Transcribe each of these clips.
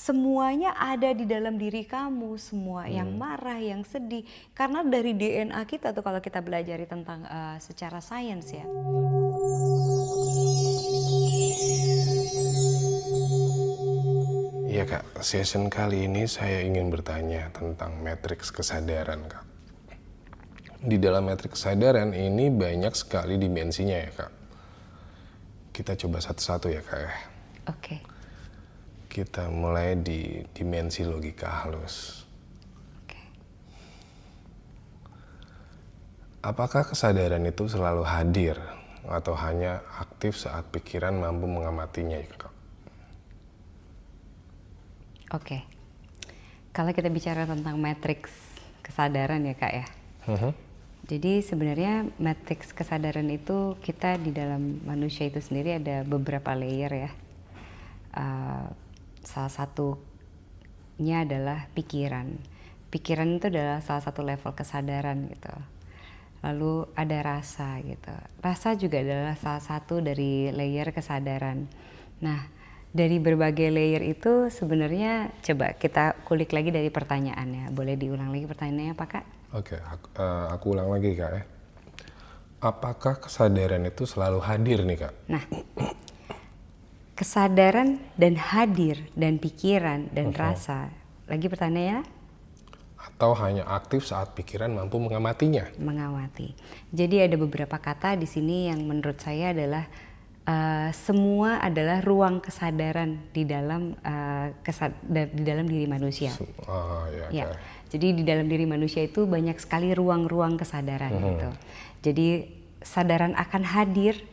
Semuanya ada di dalam diri kamu, semua yang marah, yang sedih. Karena dari DNA kita tuh kalau kita belajari tentang secara sains ya. Iya Kak, session kali ini saya ingin bertanya tentang matriks kesadaran Kak. Di dalam matriks kesadaran ini banyak sekali dimensinya ya Kak. Kita coba satu-satu ya Kak ya. Oke. Kita mulai di dimensi logika halus. Oke. Apakah kesadaran itu selalu hadir atau hanya aktif saat pikiran mampu mengamatinya ya Kak? Oke. Kalau kita bicara tentang matriks kesadaran ya Kak ya. Jadi sebenarnya matriks kesadaran itu kita di dalam manusia itu sendiri ada beberapa layer ya. Salah satunya adalah pikiran. Pikiran itu adalah salah satu level kesadaran gitu. Lalu ada rasa gitu. Rasa juga adalah salah satu dari layer kesadaran. Nah, dari berbagai layer itu sebenarnya coba kita kulik lagi dari pertanyaannya. Boleh diulang lagi pertanyaannya apa Kak? Oke, aku ulang lagi Kak ya. Apakah kesadaran itu selalu hadir nih Kak? Nah, kesadaran dan hadir dan pikiran dan rasa. Lagi pertanyaannya? Atau hanya aktif saat pikiran mampu mengamatinya? Mengawati. Jadi ada beberapa kata di sini yang menurut saya adalah semua adalah ruang kesadaran di dalam di dalam diri manusia. Ya. Jadi di dalam diri manusia itu banyak sekali ruang-ruang kesadaran gitu. Jadi kesadaran akan hadir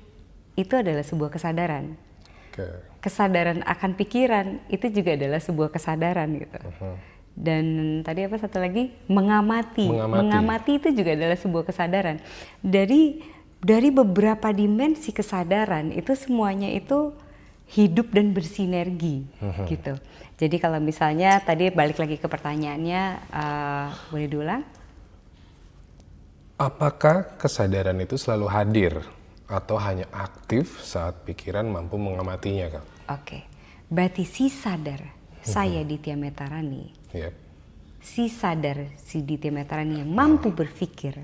itu adalah sebuah kesadaran. Kesadaran akan pikiran itu juga adalah sebuah kesadaran gitu. Dan tadi apa satu lagi? Mengamati. Mengamati itu juga adalah sebuah kesadaran. Dari beberapa dimensi kesadaran itu semuanya itu hidup dan bersinergi gitu. Jadi kalau misalnya tadi balik lagi ke pertanyaannya, boleh diulang? Apakah kesadaran itu selalu hadir atau hanya aktif saat pikiran mampu mengamatinya Kak? Oke, berarti si sadar saya Ditya Metarani, si sadar si Ditya Metarani yang mampu berpikir,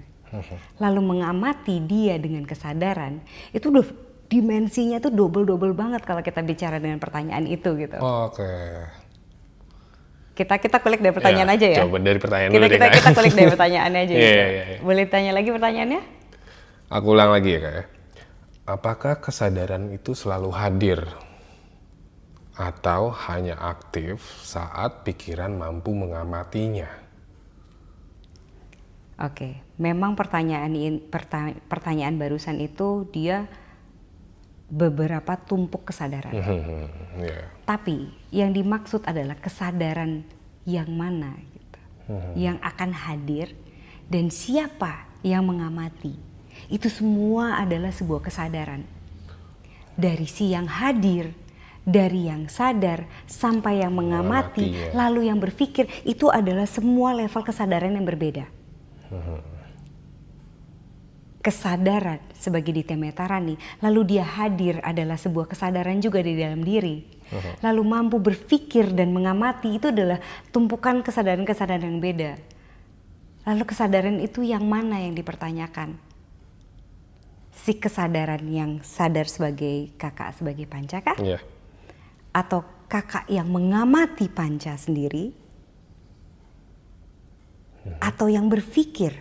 lalu mengamati dia dengan kesadaran, itu udah dimensinya tuh double banget kalau kita bicara dengan pertanyaan itu gitu. Oke. Kita kulik dari pertanyaan aja ya. Coba dari pertanyaan kita, dulu deh, kita kulik dari pertanyaannya aja. Iya. Boleh tanya lagi pertanyaannya? Aku ulang lagi ya Kak ya. Apakah kesadaran itu selalu hadir atau hanya aktif saat pikiran mampu mengamatinya? Oke, memang pertanyaan barusan itu dia beberapa tumpuk kesadaran. Tapi yang dimaksud adalah kesadaran yang mana gitu. Yang akan hadir dan siapa yang mengamati. Itu semua adalah sebuah kesadaran. Dari si yang hadir, dari yang sadar sampai yang mengamati, lalu yang berpikir, itu adalah semua level kesadaran yang berbeda. Kesadaran sebagai Ditya Metarani, lalu dia hadir adalah sebuah kesadaran juga di dalam diri. Lalu mampu berpikir dan mengamati itu adalah tumpukan kesadaran-kesadaran yang beda. Lalu kesadaran itu yang mana yang dipertanyakan? Si kesadaran yang sadar sebagai kakak sebagai panca kah? Atau kakak yang mengamati panca sendiri? Atau yang berpikir?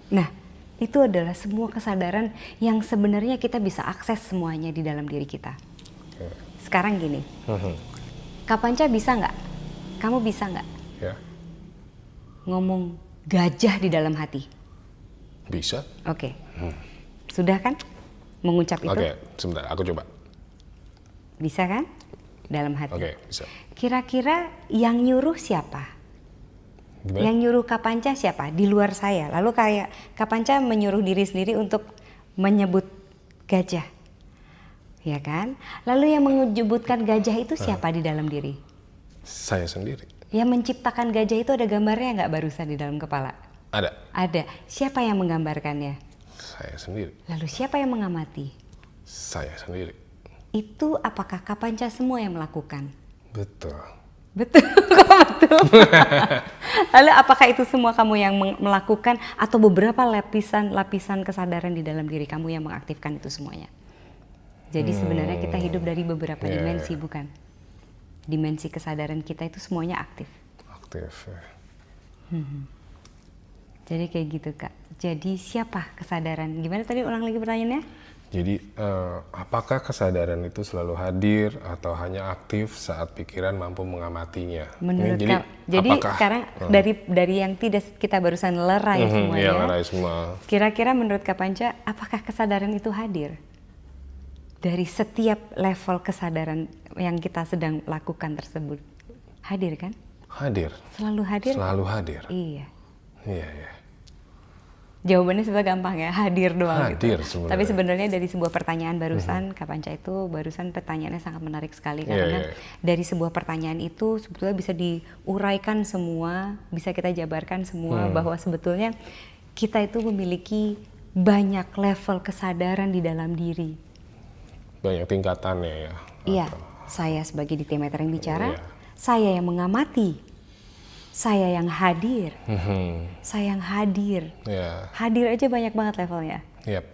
Nah, itu adalah semua kesadaran yang sebenarnya kita bisa akses semuanya di dalam diri kita. Sekarang gini, Kak Panca bisa nggak? Kamu bisa nggak? Ngomong gajah di dalam hati? Bisa. Oke. Sudah kan mengucap itu? Oke, sebentar, aku coba. Bisa kan? Dalam hati. Oke, bisa. Kira-kira yang nyuruh siapa? Gimana? Yang nyuruh Kak Panca siapa? Di luar saya. Lalu kayak Kak Panca menyuruh diri sendiri untuk menyebut gajah. Ya kan? Lalu yang menyebutkan gajah itu siapa di dalam diri? Saya sendiri. Yang menciptakan gajah itu ada gambarnya nggak barusan di dalam kepala? Ada. Ada. Siapa yang menggambarkannya? Saya sendiri. Lalu siapa yang mengamati? Saya sendiri. itu apakah Kapanca semua yang melakukan? Betul. Betul, kok betul. Lalu apakah itu semua kamu yang melakukan atau beberapa lapisan kesadaran di dalam diri kamu yang mengaktifkan itu semuanya? Jadi sebenarnya kita hidup dari beberapa dimensi, bukan? Dimensi kesadaran kita itu semuanya aktif. Aktif ya. Jadi kayak gitu Kak. Jadi siapa kesadaran? Gimana tadi, ulang lagi pertanyaannya? Jadi apakah kesadaran itu selalu hadir atau hanya aktif saat pikiran mampu mengamatinya? Menurut jadi apakah, sekarang dari yang tidak kita barusan lerai semuanya. Iya, lerai semua. Kira-kira menurut Kapanca, apakah kesadaran itu hadir? Dari setiap level kesadaran yang kita sedang lakukan tersebut. Hadir kan? Hadir. Selalu hadir? Selalu hadir. Iya. Iya, iya. Jawabannya sebenarnya gampang ya, hadir doang hadir gitu. Sebenarnya. Tapi sebenarnya dari sebuah pertanyaan barusan, Kapanca itu barusan pertanyaannya sangat menarik sekali. Karena dari sebuah pertanyaan itu sebetulnya bisa diuraikan semua, bisa kita jabarkan semua bahwa sebetulnya kita itu memiliki banyak level kesadaran di dalam diri. Banyak tingkatannya ya. Iya, saya sebagai Dimeter yang bicara, saya yang mengamati, saya yang hadir, saya yang hadir. Hadir aja banyak banget levelnya. Yep.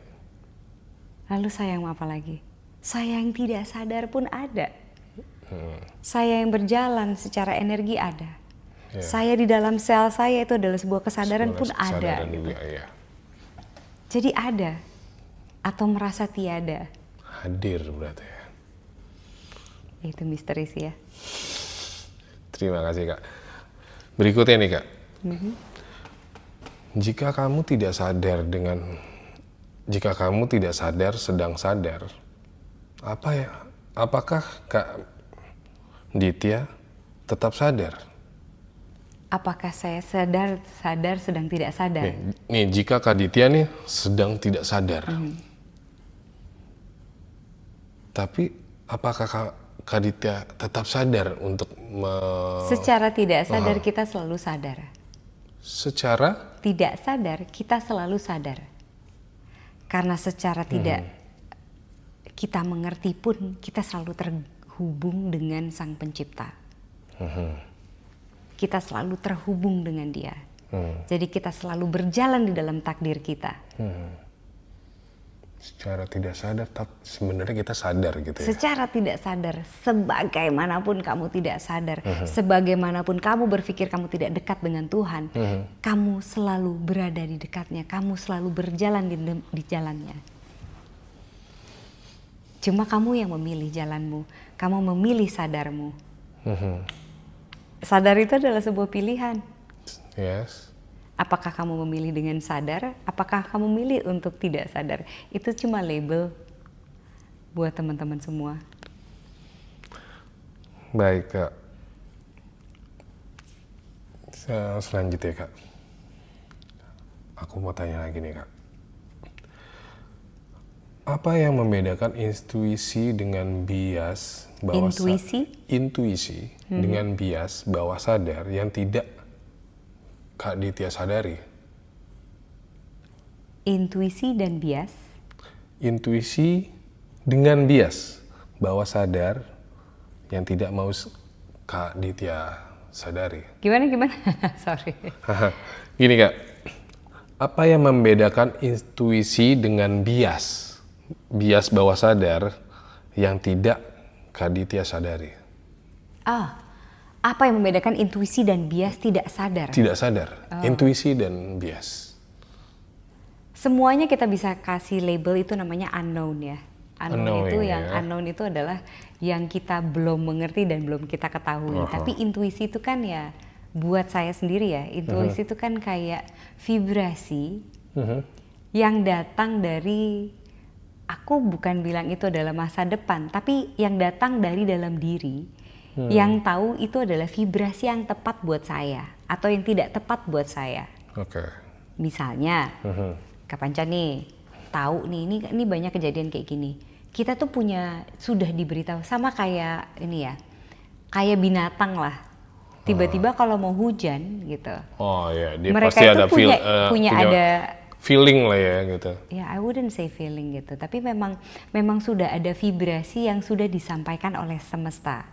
Lalu saya yang apa lagi? Saya yang tidak sadar pun ada. Saya yang berjalan secara energi ada. Saya di dalam sel saya itu adalah sebuah kesadaran pun ada. Juga, ya. Jadi ada atau merasa tiada. Hadir berarti ya. Itu misteri sih ya. Terima kasih Kak. Berikutnya nih Kak. Jika kamu tidak sadar sedang sadar, apakah Kak Ditya tetap sadar? Apakah saya sadar sedang tidak sadar? Nih jika Kak Ditya nih sedang tidak sadar, tapi apakah Kak Ditya tetap sadar untuk secara tidak sadar kita selalu sadar. Secara tidak sadar kita selalu sadar. Karena secara tidak kita mengerti pun kita selalu terhubung dengan Sang Pencipta. Kita selalu terhubung dengan Dia. Jadi kita selalu berjalan di dalam takdir kita. Secara tidak sadar, tapi sebenarnya kita sadar gitu ya? Secara tidak sadar, sebagaimanapun kamu tidak sadar, sebagaimanapun kamu berpikir kamu tidak dekat dengan Tuhan, kamu selalu berada di dekatnya, kamu selalu berjalan di jalannya. Cuma kamu yang memilih jalanmu, kamu memilih sadarmu. Sadar itu adalah sebuah pilihan. Yes. Apakah kamu memilih dengan sadar? Apakah kamu memilih untuk tidak sadar? Itu cuma label buat teman-teman semua. Baik Kak. Selanjutnya Kak. Aku mau tanya lagi nih Kak. Apa yang membedakan intuisi dengan bias bawah intuisi dengan bias bawah sadar yang tidak Kak Ditya sadari? Intuisi dan bias? Intuisi dengan bias bawah sadar yang tidak mau Kak Ditya sadari. Gimana? Sorry. Gini Kak, apa yang membedakan intuisi dengan bias bawah sadar yang tidak Kak Ditya sadari? Apa yang membedakan intuisi dan bias tidak sadar? Tidak sadar, intuisi dan bias. Semuanya kita bisa kasih label itu namanya unknown ya. Unknown itu adalah yang kita belum mengerti dan belum kita ketahui. Tapi intuisi itu kan ya, buat saya sendiri ya, intuisi itu kan kayak vibrasi yang datang dari, aku bukan bilang itu adalah masa depan, tapi yang datang dari dalam diri. Yang tahu itu adalah vibrasi yang tepat buat saya atau yang tidak tepat buat saya. Misalnya, Kapanca nih tahu nih ini banyak kejadian kayak gini. Kita tuh sudah diberitahu sama kayak ini ya, kayak binatang lah. Tiba-tiba kalau mau hujan gitu. Oh ya, dia mereka pasti itu ada punya ada feeling lah ya gitu. Ya, I wouldn't say feeling gitu, tapi memang sudah ada vibrasi yang sudah disampaikan oleh semesta.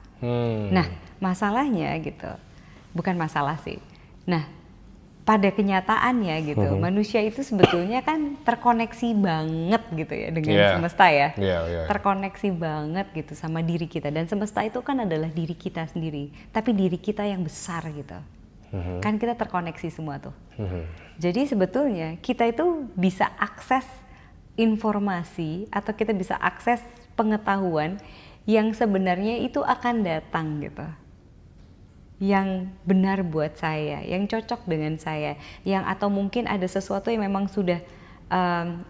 Nah, masalahnya gitu, bukan masalah sih. Nah, pada kenyataannya gitu, manusia itu sebetulnya kan terkoneksi banget gitu ya dengan semesta ya. Terkoneksi banget gitu sama diri kita, dan semesta itu kan adalah diri kita sendiri, tapi diri kita yang besar gitu. Kan kita terkoneksi semua tuh. Jadi sebetulnya kita itu bisa akses informasi atau kita bisa akses pengetahuan yang sebenarnya itu akan datang gitu. Yang benar buat saya, yang cocok dengan saya, yang atau mungkin ada sesuatu yang memang sudah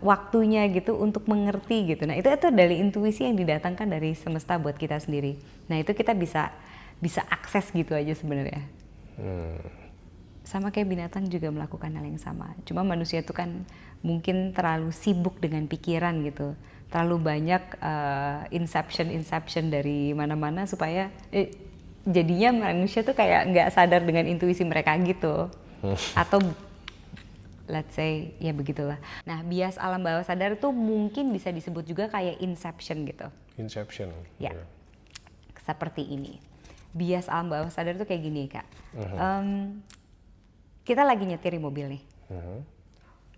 waktunya gitu untuk mengerti gitu. Nah, itu dari intuisi yang didatangkan dari semesta buat kita sendiri. Nah, itu kita bisa akses gitu aja sebenarnya. Sama kayak binatang juga melakukan hal yang sama. Cuma manusia itu kan mungkin terlalu sibuk dengan pikiran gitu. Terlalu banyak inception dari mana-mana supaya jadinya manusia tuh kayak nggak sadar dengan intuisi mereka gitu. Atau let's say ya begitulah. Nah, bias alam bawah sadar itu mungkin bisa disebut juga kayak inception gitu. Inception. Ya. Seperti ini. Bias alam bawah sadar itu kayak gini, Kak. Kita lagi nyetir di mobil nih.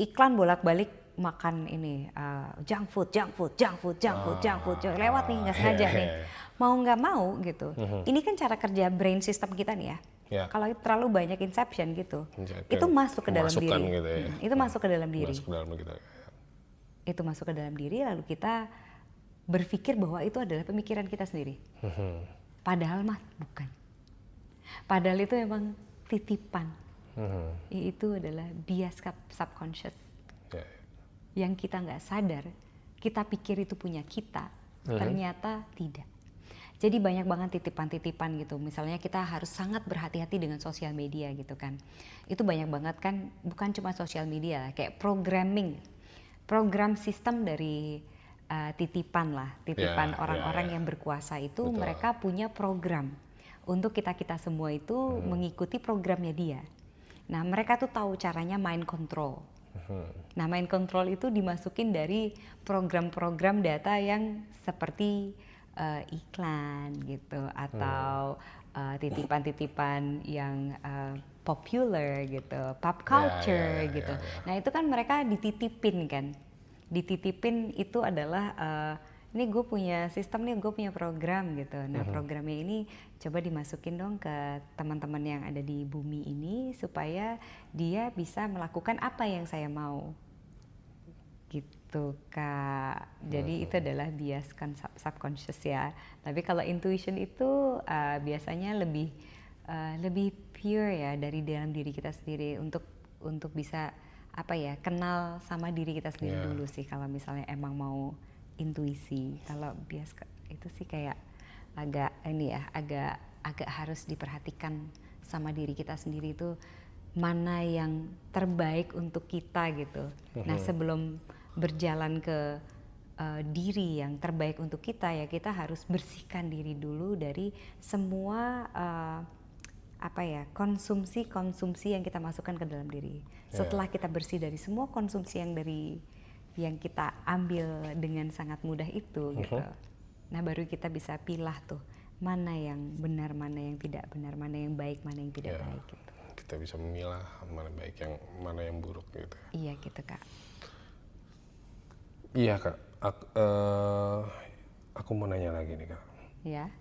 Iklan bolak-balik makan ini junk food lewat nih nggak sengaja nih. Mau nggak mau gitu. Ini kan cara kerja brain system kita nih ya. Kalau terlalu banyak inception gitu, itu masuk ke dalam diri. Gitu ya. Itu masuk ke dalam diri. Masuk ke dalam kita. Itu masuk ke dalam diri, lalu kita berpikir bahwa itu adalah pemikiran kita sendiri. Padahal mah bukan. Padahal itu memang titipan. Itu adalah bias subconscious. Yang kita nggak sadar, kita pikir itu punya kita, ternyata tidak. Jadi banyak banget titipan-titipan gitu. Misalnya kita harus sangat berhati-hati dengan sosial media gitu kan. Itu banyak banget kan, bukan cuma sosial media, kayak program sistem dari titipan orang-orang yang berkuasa itu. Betul. Mereka punya program untuk kita semua itu mengikuti programnya dia. Nah, mereka tuh tahu caranya mind control. Nah, mind control itu dimasukin dari program-program data yang seperti iklan gitu, atau titipan-titipan yang popular gitu, pop culture gitu. Nah, itu kan mereka dititipin kan. Dititipin itu adalah ini gue punya sistem nih, gue punya program gitu. Nah, programnya ini coba dimasukin dong ke teman-teman yang ada di bumi ini supaya dia bisa melakukan apa yang saya mau. Gitu, Kak. Jadi itu adalah bias subconscious ya. Tapi kalau intuition itu biasanya lebih pure ya, dari dalam diri kita sendiri, untuk bisa kenal sama diri kita sendiri dulu sih kalau misalnya emang mau intuisi. Kalau bias itu sih kayak agak harus diperhatikan sama diri kita sendiri, itu mana yang terbaik untuk kita gitu. Nah, sebelum berjalan ke diri yang terbaik untuk kita, ya kita harus bersihkan diri dulu dari semua konsumsi yang kita masukkan ke dalam diri. Setelah kita bersih dari semua konsumsi yang kita ambil dengan sangat mudah itu gitu. Nah, baru kita bisa pilah tuh mana yang benar, mana yang tidak benar, mana yang baik, mana yang tidak baik gitu. Kita bisa memilah mana baik, mana yang buruk gitu. Iya gitu, Kak. Iya, Kak. Aku mau nanya lagi nih, Kak. Ya.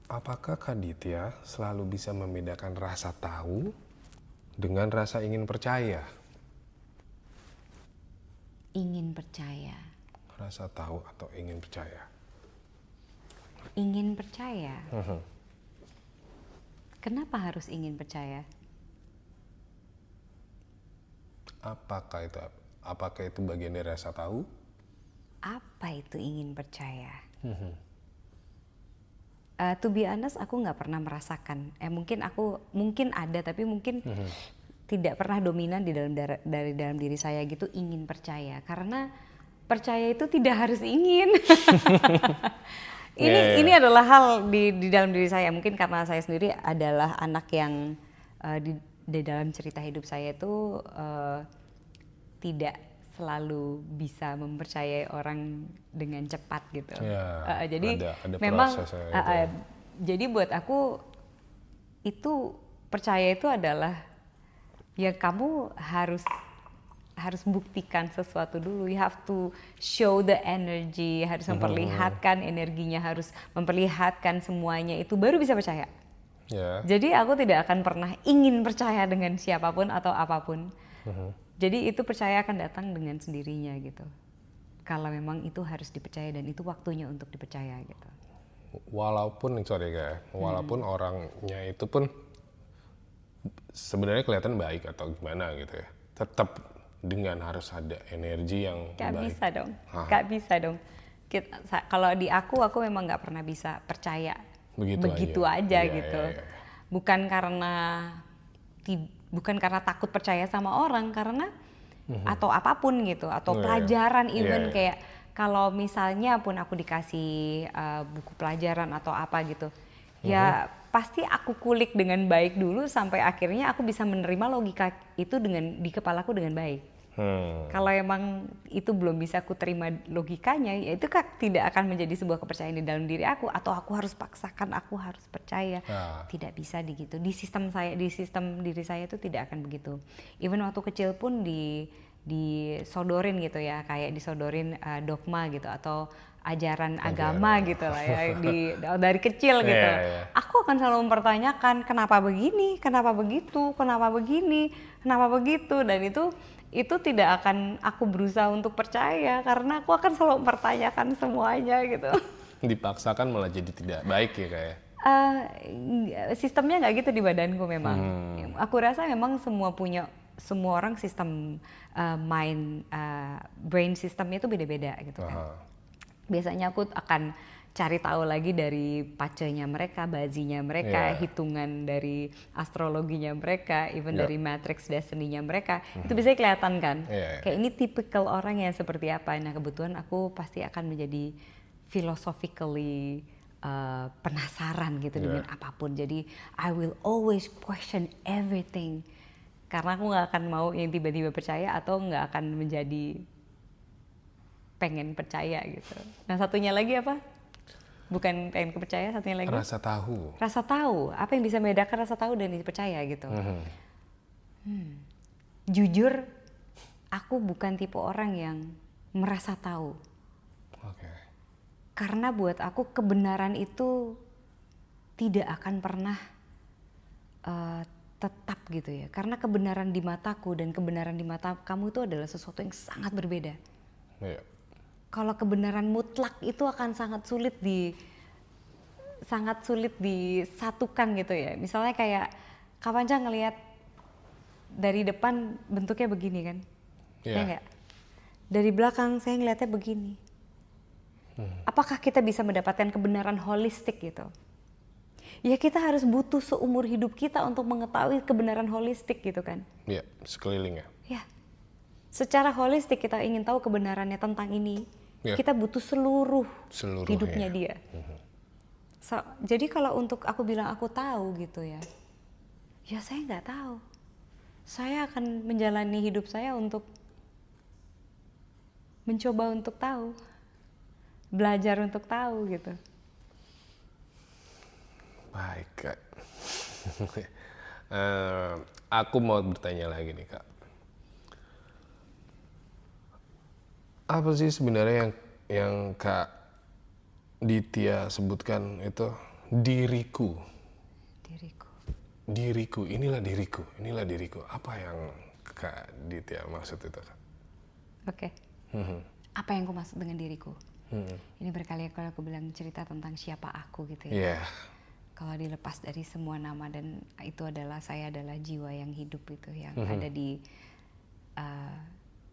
Apakah Kak Ditya selalu bisa membedakan rasa tahu dengan rasa ingin percaya? Ingin percaya. Rasa tahu atau ingin percaya? Ingin percaya. Kenapa harus ingin percaya? Apakah itu bagian dari rasa tahu? Apa itu ingin percaya? To be honest, aku nggak pernah merasakan. Mungkin ada, tapi mungkin tidak pernah dominan dari dalam diri saya gitu ingin percaya. Karena percaya itu tidak harus ingin. Ini adalah hal di dalam diri saya. Mungkin karena saya sendiri adalah anak yang di dalam cerita hidup saya itu tidak selalu bisa mempercayai orang dengan cepat gitu. Ya, Jadi ada memang prosesnya gitu ya. jadi buat aku itu percaya itu adalah ya kamu harus buktikan sesuatu dulu. You have to show the energy, harus memperlihatkan energinya, harus memperlihatkan semuanya, itu baru bisa percaya. Ya. Jadi aku tidak akan pernah ingin percaya dengan siapapun atau apapun. Jadi itu percaya akan datang dengan sendirinya gitu. Kalau memang itu harus dipercaya dan itu waktunya untuk dipercaya gitu. Walaupun orangnya itu pun sebenarnya kelihatan baik atau gimana gitu ya, tetap dengan harus ada energi yang baik. Gak bisa dong. Kalau di aku memang nggak pernah bisa percaya begitu aja gitu. Iya. Bukan karena takut percaya sama orang, karena atau apapun gitu, atau pelajaran kayak kalau misalnya pun aku dikasih buku pelajaran atau apa gitu, ya pasti aku kulik dengan baik dulu sampai akhirnya aku bisa menerima logika itu di kepalaku dengan baik. Kalau emang itu belum bisa aku terima logikanya, ya itu kan tidak akan menjadi sebuah kepercayaan di dalam diri aku, atau aku harus paksakan aku harus percaya. Tidak bisa gitu. Di sistem diri saya itu tidak akan begitu. Even waktu kecil pun disodorin gitu ya, kayak disodorin dogma gitu atau ajaran agama gitu lah ya dari kecil gitu. Aku akan selalu mempertanyakan kenapa begini, kenapa begitu, kenapa begini, kenapa begitu, dan itu tidak akan aku berusaha untuk percaya karena aku akan selalu mempertanyakan semuanya gitu. Dipaksakan malah jadi tidak baik ya kayak. Sistemnya nggak gitu di badanku memang. Aku rasa memang semua orang sistem brain systemnya itu beda-beda gitu kan. Biasanya aku akan cari tahu lagi dari pacenya mereka, bazinya mereka, hitungan dari astrologinya mereka, even dari matrix destiny-nya mereka. Itu bisa kelihatan kan. Kayak ini typical orang yang seperti apa. Nah, kebetulan aku pasti akan menjadi philosophically penasaran gitu dengan apapun. Jadi I will always question everything. Karena aku nggak akan mau yang tiba-tiba percaya atau nggak akan menjadi pengen percaya gitu. Nah, satunya lagi apa? Bukan pengen kepercaya, satunya lagi rasa tahu. Rasa tahu. Apa yang bisa membedakan rasa tahu dan dipercaya gitu? Jujur, aku bukan tipe orang yang merasa tahu. Karena buat aku kebenaran itu tidak akan pernah tetap gitu ya. Karena kebenaran di mataku dan kebenaran di mata kamu itu adalah sesuatu yang sangat berbeda. Kalau kebenaran mutlak itu akan sangat sulit disatukan gitu ya. Misalnya kayak Kak Panca ngelihat dari depan bentuknya begini kan, ya nggak? Dari belakang saya ngelihatnya begini. Apakah kita bisa mendapatkan kebenaran holistik gitu? Ya kita harus butuh seumur hidup kita untuk mengetahui kebenaran holistik gitu kan? Iya, sekeliling ya. Ya, secara holistik kita ingin tahu kebenarannya tentang ini. Kita butuh seluruh hidupnya dia. Jadi kalau untuk aku bilang aku tahu gitu ya saya nggak tahu. Saya akan menjalani hidup saya untuk mencoba untuk tahu, belajar untuk tahu gitu. Baik Kak. Aku mau bertanya lagi nih Kak. Apa sih sebenarnya yang Kak Ditya sebutkan itu diriku? Diriku, inilah diriku. Apa yang Kak Ditya maksud itu Kak? Oke. Apa yang aku maksud dengan diriku? Ini berkali-kali aku bilang cerita tentang siapa aku gitu ya. Kalau dilepas dari semua nama dan itu adalah saya adalah jiwa yang hidup itu yang ada di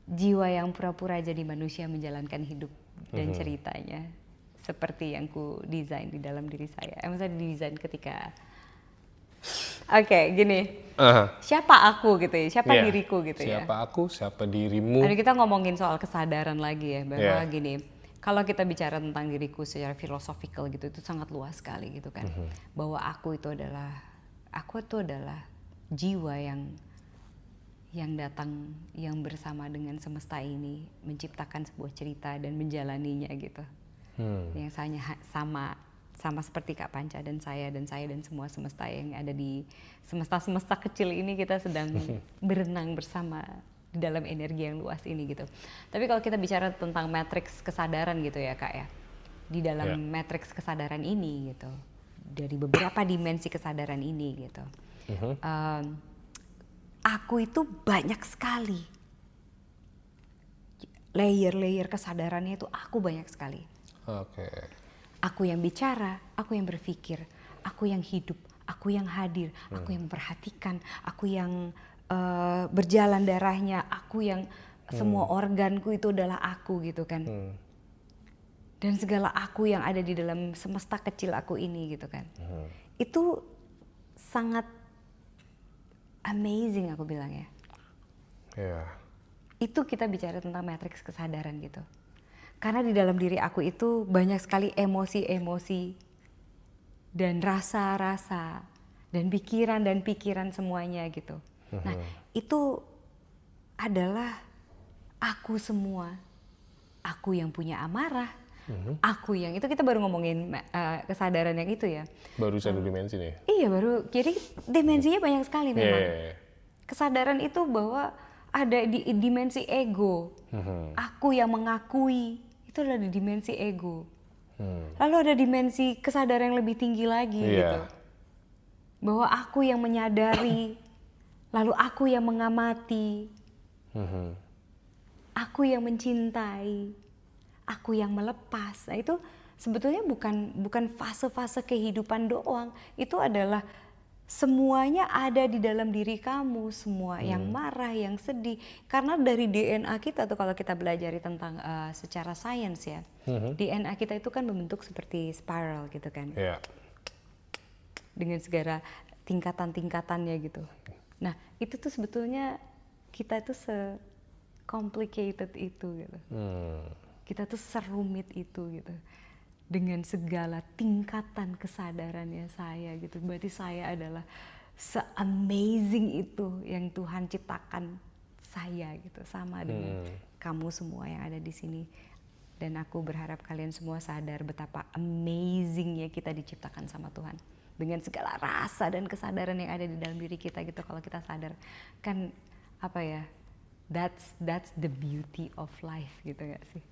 jiwa yang pura-pura jadi manusia menjalankan hidup dan ceritanya seperti yang ku desain di dalam diri saya. Maksudnya didesain ketika gini. Siapa aku gitu ya? Siapa diriku gitu ya? Siapa aku, siapa dirimu? Ada kita ngomongin soal kesadaran lagi ya, bahwa gini. Kalau kita bicara tentang diriku secara philosophical gitu, itu sangat luas sekali gitu kan. Bahwa aku itu adalah jiwa yang datang, yang bersama dengan semesta ini, menciptakan sebuah cerita dan menjalaninya gitu. Yang sama seperti Kak Panca dan saya dan semua semesta yang ada di semesta kecil ini, kita sedang berenang bersama di dalam energi yang luas ini gitu. Tapi kalau kita bicara tentang matriks kesadaran gitu ya Kak ya, di dalam matriks kesadaran ini gitu, dari beberapa dimensi kesadaran ini gitu, aku itu banyak sekali layer kesadarannya, itu aku banyak sekali. Aku yang bicara, aku yang berpikir, aku yang hidup, aku yang hadir, aku yang memperhatikan, aku yang berjalan darahnya, aku yang semua organku itu adalah aku gitu kan. Dan segala aku yang ada di dalam semesta kecil aku ini gitu kan. Itu sangat amazing aku bilang ya. Itu kita bicara tentang matriks kesadaran gitu. Karena di dalam diri aku itu banyak sekali emosi-emosi dan rasa-rasa dan pikiran semuanya gitu. Nah, itu adalah aku semua. Aku yang punya amarah, aku yang itu, kita baru ngomongin kesadaran yang itu ya. Baru satu dimensi nih. Iya, baru. Jadi dimensinya banyak sekali memang. Kesadaran itu bahwa ada di dimensi ego. Aku yang mengakui, itu adalah di dimensi ego. Lalu ada dimensi kesadaran yang lebih tinggi lagi gitu. Bahwa aku yang menyadari, lalu aku yang mengamati, aku yang mencintai, aku yang melepas. Nah, itu sebetulnya bukan fase-fase kehidupan doang. Itu adalah semuanya ada di dalam diri kamu, semua yang marah, yang sedih. Karena dari DNA kita tuh, kalau kita belajar tentang secara sains ya, DNA kita itu kan membentuk seperti spiral gitu kan. Dengan segala tingkatan-tingkatannya gitu. Nah, itu tuh sebetulnya kita tuh se-complicated itu gitu. Kita tuh serumit itu gitu. Dengan segala tingkatan kesadarannya saya gitu. Berarti saya adalah se-amazing itu yang Tuhan ciptakan saya gitu. Sama dengan kamu semua yang ada di sini. Dan aku berharap kalian semua sadar betapa amazingnya kita diciptakan sama Tuhan. Dengan segala rasa dan kesadaran yang ada di dalam diri kita gitu. Kalau kita sadar, kan apa ya, that's the beauty of life gitu gak sih?